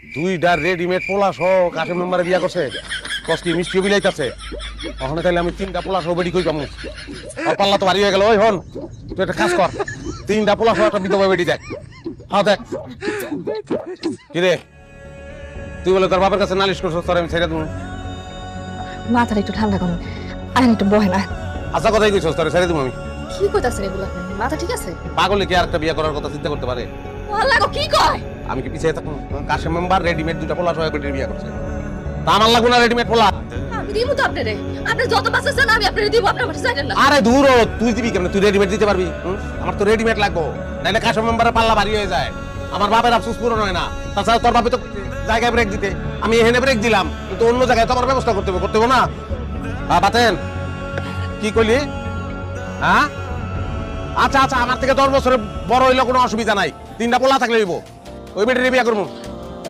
দুইটা রেডিমেড পোলা সহ কাশেম মেম্বারে বিয়া করছে কষ্টি মিষ্টিও বিলাইতেছে ওখানে তাইলে আমি তিনটা পোলা সহ বেডি কই পামু আর পাল্লা তো ভারী হয়ে গেল ওই হন তুই একটা কাজ কর তিনটা পোলা সহ একটা বিধবা বেডি দেখ হ্যাঁ দেখ কি রে তুই বলে তোর বাবার কাছে নালিশ করছিস তোর আমি ছেড়ে দেবো মাথাটা একটু ঠান্ডা করুন আর একটু বহে না আচ্ছা কথাই কইছস তোর ছেড়ে দেবো আমি কি কইতাছেন এগুলো মাথা ঠিক আছে পাগলে কি আর একটা বিয়ে করার কথা চিন্তা করতে পারে আল্লাহ গো কি কয় আমি কি পিছিয়ে থাকুন কাশেম মেম্বার রেডিমেড দুইটা পোলা সহ বেডির বিয়ে করছে তা আমার লাগবে না রেডিমেড পোলা আমি দিব তো আপনারে আপনি যত বাসা চান আমি আপনারে দিব আপনার বাসা চাইলেন না আরে দূর হ, তুই দিবি কেন তুই রেডিমেড দিতে পারবি আমার তো রেডিমেড লাগবো নাইলে কাশেম মেম্বারের পাল্লা ভারী হয়ে যায় আমার বাপের আফসোস পূরণ হয় না তাছাড়া তোর বাপে তো জায়গায় ব্রেক দিতে আমি এখানে ব্রেক দিলাম কিন্তু অন্য জায়গায় তো আমার ব্যবস্থা করতে হবে না বাতেন কি কইলি হ্যাঁ আচ্ছা আচ্ছা আমার থেকে 10 বছরের বড় হইলে কোনো অসুবিধা নাই তিনটা পোলা থাকলে হইব ওই বেটির বিয়ে করবো